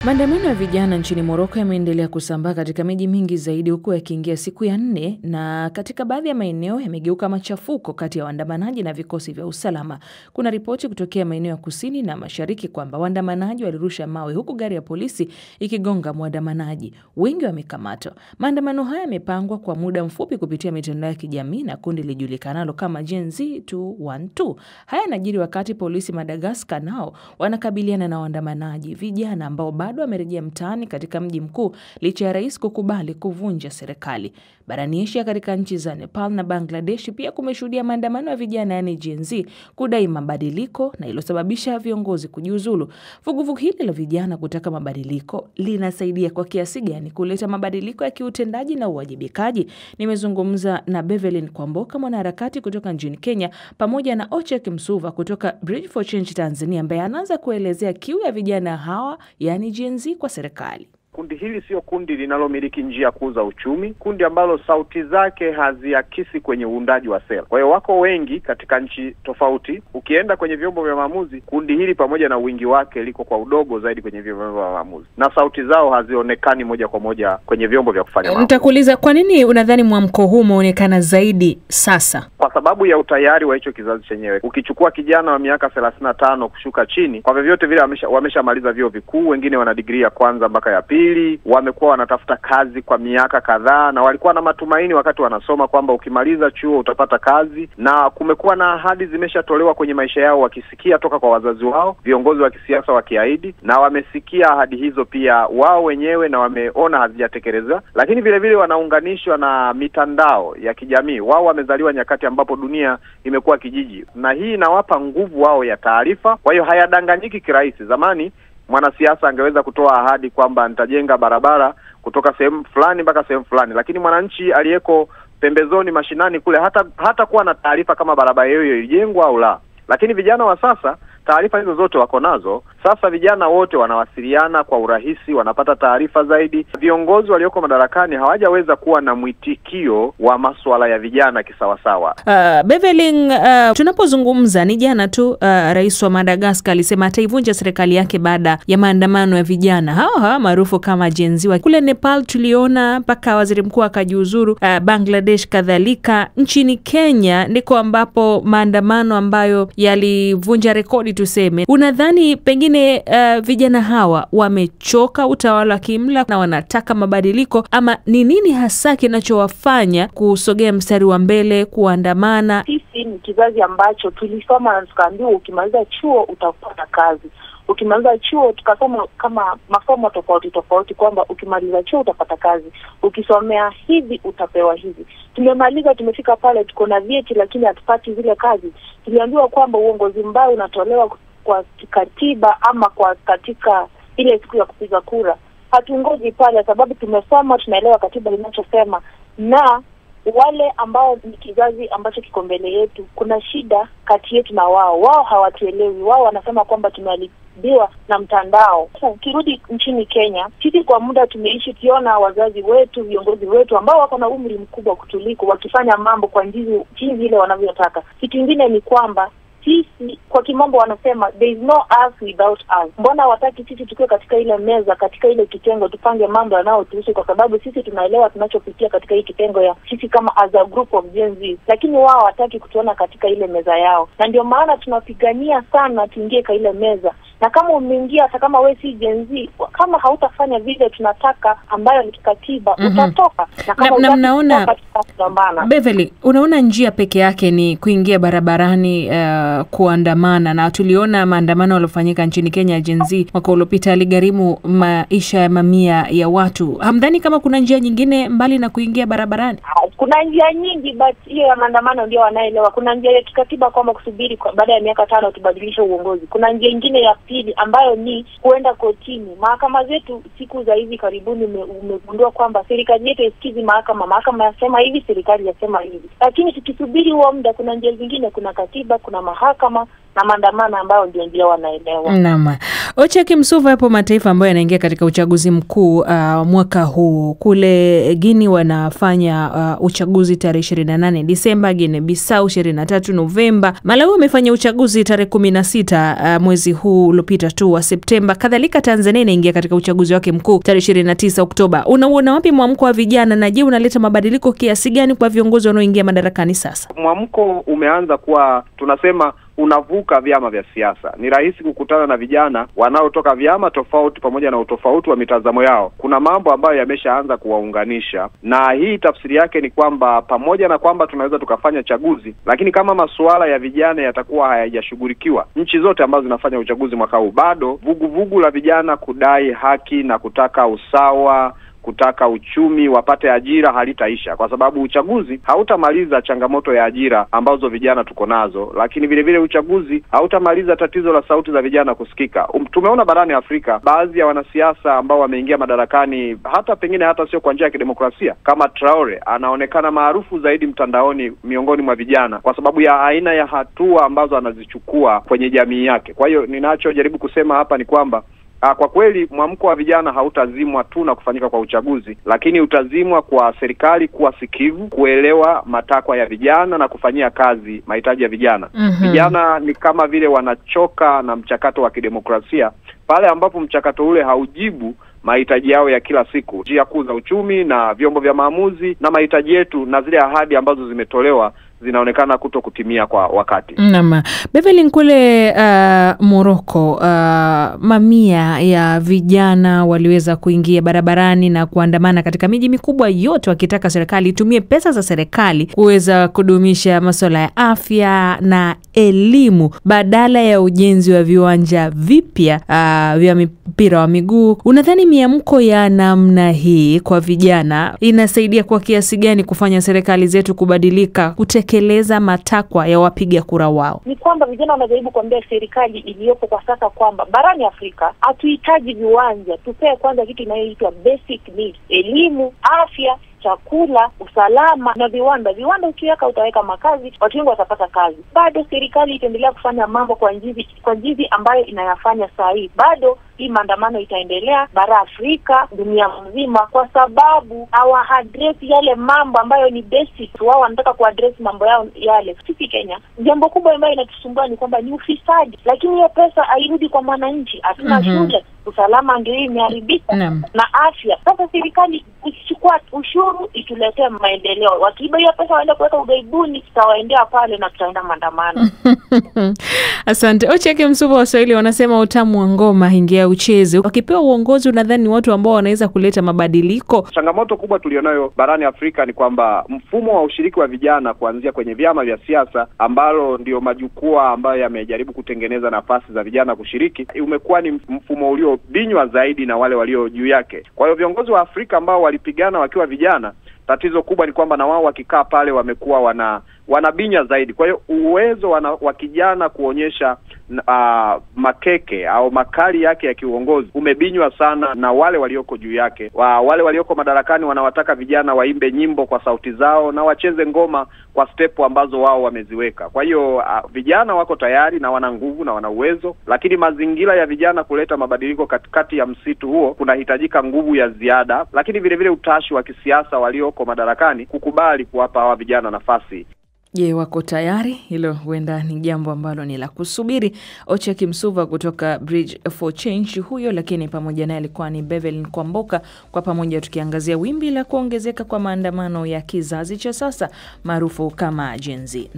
Maandamano ya vijana nchini Morocco yameendelea kusambaa katika miji mingi zaidi huku yakiingia siku ya 4 na katika baadhi ya maeneo yamegeuka machafuko kati ya waandamanaji na vikosi vya usalama. Kuna ripoti kutokea maeneo ya kusini na mashariki kwamba waandamanaji walirusha mawe huku gari ya polisi ikigonga waandamanaji. Wengi wamekamatwa. Maandamano haya yamepangwa kwa muda mfupi kupitia mitandao ya kijamii na kundi lijulikanalo kama Gen Z 212. Haya yanajiri wakati polisi Madagascar nao wanakabiliana na waandamanaji vijana ambao bado wamerejea mtaani katika mji mkuu licha ya rais kukubali kuvunja serikali. Barani Asia katika nchi za Nepal na Bangladesh pia kumeshuhudia maandamano ya vijana yani Gen Z kudai mabadiliko na ilosababisha viongozi kujiuzulu. Vuguvugu hili la vijana kutaka mabadiliko linasaidia kwa kiasi gani kuleta mabadiliko ya kiutendaji na uwajibikaji? Nimezungumza na Bevelyn Kwamboka, mwanaharakati kutoka nchini Kenya, pamoja na Ochek Msuva kutoka Bridge for Change Tanzania, ambaye anaanza kuelezea kiu ya vijana hawa yani Gen Z kwa serikali. Kundi hili sio kundi linalomiliki njia kuu za uchumi, kundi ambalo sauti zake haziakisi kwenye uundaji wa sera. Kwa hiyo wako wengi katika nchi tofauti. Ukienda kwenye vyombo vya maamuzi, kundi hili pamoja na wingi wake liko kwa udogo zaidi kwenye vyombo vya maamuzi, na sauti zao hazionekani moja kwa moja kwenye vyombo vya kufanya maamuzi. Nitakuuliza, kwa nini unadhani mwamko huu umeonekana zaidi sasa? Kwa sababu ya utayari wa hicho kizazi chenyewe. Ukichukua kijana wa miaka 35 kushuka chini, kwa vyovyote vile wameshamaliza vyuo vikuu, wengine wana degree ya kwanza mpaka ya pili, wamekuwa wanatafuta kazi kwa miaka kadhaa na walikuwa na matumaini wakati wanasoma kwamba ukimaliza chuo utapata kazi, na kumekuwa na ahadi zimeshatolewa kwenye maisha yao wakisikia toka kwa wazazi wao, viongozi wa kisiasa wakiahidi, na wamesikia ahadi hizo pia wao wenyewe na wameona hazijatekelezwa. Lakini vile vile wanaunganishwa na mitandao ya kijamii. Wao wamezaliwa nyakati ambapo dunia imekuwa kijiji, na hii inawapa nguvu wao ya taarifa. Kwa hiyo hayadanganyiki kirahisi. Zamani mwanasiasa angeweza kutoa ahadi kwamba nitajenga barabara kutoka sehemu fulani mpaka sehemu fulani, lakini mwananchi aliyeko pembezoni mashinani kule hata kuwa na taarifa kama barabara hiyo ijengwa au la. Lakini vijana wa sasa taarifa hizo zote wako nazo. Sasa vijana wote wanawasiliana kwa urahisi, wanapata taarifa zaidi. Viongozi walioko madarakani hawajaweza kuwa na mwitikio wa masuala ya vijana kisawasawa. Bevelyn, tunapozungumza ni jana tu rais wa Madagascar alisema ataivunja serikali yake baada ya maandamano ya vijana hawa maarufu kama Gen Z. Kule Nepal tuliona mpaka waziri mkuu akajiuzuru, Bangladesh kadhalika. Nchini Kenya ndiko ambapo maandamano ambayo yalivunja rekodi tuseme. Unadhani pengine vijana hawa wamechoka utawala wa kimla na wanataka mabadiliko, ama ni nini hasa kinachowafanya kusogea mstari wa mbele kuandamana? Sisi ni kizazi ambacho tulisoma na tukaambiwa ukimaliza chuo utapata kazi. Ukimaliza chuo tukasoma kama masomo tofauti kwamba ukimaliza chuo utapata kazi. Ukisomea hivi utapewa hivi. Tumemaliza, tumefika pale tuko na vyeti lakini hatupati zile kazi. Tuliambiwa kwamba uongozi mbaya unatolewa kwa katiba ama kwa katika ile siku ya kupiga kura. Hatungoji pale sababu tumesoma, tunaelewa katiba inachosema, na wale ambao ni kizazi ambacho kiko mbele yetu kuna shida kati yetu na wao. Wao hawatuelewi. Wao wanasema kwamba tumeharibiwa na mtandao. Ukirudi nchini Kenya, sisi kwa muda tumeishi kiona wazazi wetu, viongozi wetu ambao wako na umri mkubwa kutuliko wakifanya mambo kwa jinsi ile wanavyotaka. Kitu kingine ni kwamba sisi kwa kimombo wanasema there is no us without us. Mbona wataki sisi tukiwe katika ile meza, katika ile kitengo tupange mambo yanayotuhusu, kwa sababu sisi tunaelewa tunachopitia katika hii kitengo ya sisi kama as a group of Gen Z, lakini wao wataki kutuona katika ile meza yao. Na ndio maana tunapigania sana tuingie kwa ile meza. Na kama umeingia, hata kama wewe si Gen Z, kama hautafanya vile tunataka ambayo ni katiba, utatoka. Na kama mnaona Beverly, unaona njia peke yake ni kuingia barabarani kuandamana, na tuliona maandamano yaliyofanyika nchini Kenya Gen Z mwaka uliopita yaligharimu maisha ya mamia ya watu. Hamdhani kama kuna njia nyingine mbali na kuingia barabarani? Kuna njia nyingi, but hiyo ya maandamano ndio wanaelewa. Kuna njia ya kikatiba kwamba kusubiri baada ya miaka 5 tubadilishe uongozi. Kuna njia nyingine ya pili ambayo ni kuenda kotini. Mahakama zetu siku za hivi karibuni umegundua kwamba serikali yetu isikizi mahakama yasema hivi, serikali yasema hivi. Lakini tukisubiri huo muda, kuna njia zingine, kuna katiba, kuna mahakama, na maandamano ambayo ndio wanaelewa. Naam. Ocheki Msuva, hapo mataifa ambayo yanaingia katika uchaguzi mkuu mwaka huu, kule Guinea wanafanya uchaguzi tarehe 28 Disemba, Guinea Bissau 23 Novemba, Malawi wamefanya uchaguzi tarehe 16 mwezi huu uliopita tu wa Septemba. Kadhalika Tanzania inaingia katika uchaguzi wake mkuu tarehe 29 Oktoba. Unaona wapi mwamko wa vijana, na je, unaleta mabadiliko kiasi gani kwa viongozi wanaoingia madarakani sasa? Mwamko umeanza kuwa, tunasema, unavuka vyama vya siasa. Ni rahisi kukutana na vijana wanaotoka vyama tofauti pamoja na utofauti wa mitazamo yao. Kuna mambo ambayo yameshaanza kuwaunganisha, na hii tafsiri yake ni kwamba pamoja na kwamba tunaweza tukafanya chaguzi, lakini kama masuala ya vijana yatakuwa hayajashughulikiwa, nchi zote ambazo zinafanya uchaguzi mwaka huu, bado vuguvugu la vijana kudai haki na kutaka usawa, kutaka uchumi, wapate ajira halitaisha, kwa sababu uchaguzi hautamaliza changamoto ya ajira ambazo vijana tuko nazo, lakini vile vile uchaguzi hautamaliza tatizo la sauti za vijana kusikika. Tumeona barani Afrika baadhi ya wanasiasa ambao wameingia madarakani pengine hata sio kwa njia ya kidemokrasia, kama Traore anaonekana maarufu zaidi mtandaoni miongoni mwa vijana kwa sababu ya aina ya hatua ambazo anazichukua kwenye jamii yake. Kwa hiyo ninachojaribu kusema hapa ni kwamba kwa kweli mwamko wa vijana hautazimwa tu na kufanyika kwa uchaguzi, lakini utazimwa kwa serikali kuwa sikivu, kuelewa matakwa ya vijana na kufanyia kazi mahitaji ya vijana. Vijana ni kama vile wanachoka na mchakato wa kidemokrasia pale ambapo mchakato ule haujibu mahitaji yao ya kila siku, njia kuu za uchumi na vyombo vya maamuzi na mahitaji yetu, na zile ahadi ambazo zimetolewa zinaonekana kuto kutimia kwa wakati. Naam. Beverly, kule Morocco mamia ya vijana waliweza kuingia barabarani na kuandamana katika miji mikubwa yote wakitaka serikali itumie pesa za serikali kuweza kudumisha masuala ya afya na elimu badala ya ujenzi wa viwanja vipya vya mpira wa miguu. Unadhani miamko ya namna hii kwa vijana inasaidia kwa kiasi gani kufanya serikali zetu kubadilika, kutekeleza matakwa ya wapiga kura wao? Ni kwamba vijana wanajaribu kuambia serikali iliyopo kwa sasa kwamba barani Afrika hatuhitaji viwanja, tupee kwanza kitu inayoitwa basic needs: elimu, afya, chakula, usalama na viwanda. Viwanda ukiweka utaweka makazi, watu wengi watapata kazi. Bado serikali itaendelea kufanya mambo kwa njia ambayo inayafanya saa hii. Bado hii maandamano itaendelea bara Afrika, dunia mzima, kwa sababu hawa-address yale mambo ambayo ni basic. Wao wanataka kuaddress mambo yao yale. Sisi Kenya, jambo kubwa ambalo inatusumbua ni kwamba ni ufisadi, lakini hiyo pesa hairudi kwa wananchi. Hatuna shule, usalama ndio imeharibika, na afya. Sasa serikali ikichukua ushuru ituletee maendeleo. Wakiiba hiyo pesa waende kuweka ugaibuni, tutawaendea pale na tutaenda maandamano. Asante. Ocheki Msuva, Waswahili wanasema utamu wa ngoma ingia ucheze. Wakipewa uongozi, unadhani watu ambao wanaweza kuleta mabadiliko? Changamoto kubwa tulionayo barani Afrika ni kwamba mfumo wa ushiriki wa vijana kuanzia kwenye vyama vya siasa, ambalo ndio majukwaa ambayo yamejaribu kutengeneza nafasi za vijana kushiriki, umekuwa ni mfumo uliobinywa zaidi na wale walio juu yake. Kwa hiyo viongozi wa Afrika ambao walipigana wakiwa vijana, tatizo kubwa ni kwamba na wao wakikaa pale wamekuwa wanabinya zaidi. Kwa hiyo uwezo wa kijana kuonyesha makeke au makali yake ya kiuongozi umebinywa sana na wale walioko juu yake. Wale walioko madarakani wanawataka vijana waimbe nyimbo kwa sauti zao na wacheze ngoma kwa step ambazo wao wameziweka. Kwa hiyo vijana wako tayari na wana nguvu na wana uwezo, lakini mazingira ya vijana kuleta mabadiliko katikati ya msitu huo kunahitajika nguvu ya ziada, lakini vile vile utashi wa kisiasa walioko madarakani kukubali kuwapa hawa vijana nafasi. Je, wako tayari? Hilo huenda ni jambo ambalo ni la kusubiri. Ocheki Msuva kutoka Bridge for Change huyo, lakini pamoja naye alikuwa ni Beverly Kwamboka, kwa pamoja tukiangazia wimbi la kuongezeka kwa maandamano ya kizazi cha sasa maarufu kama Gen Z.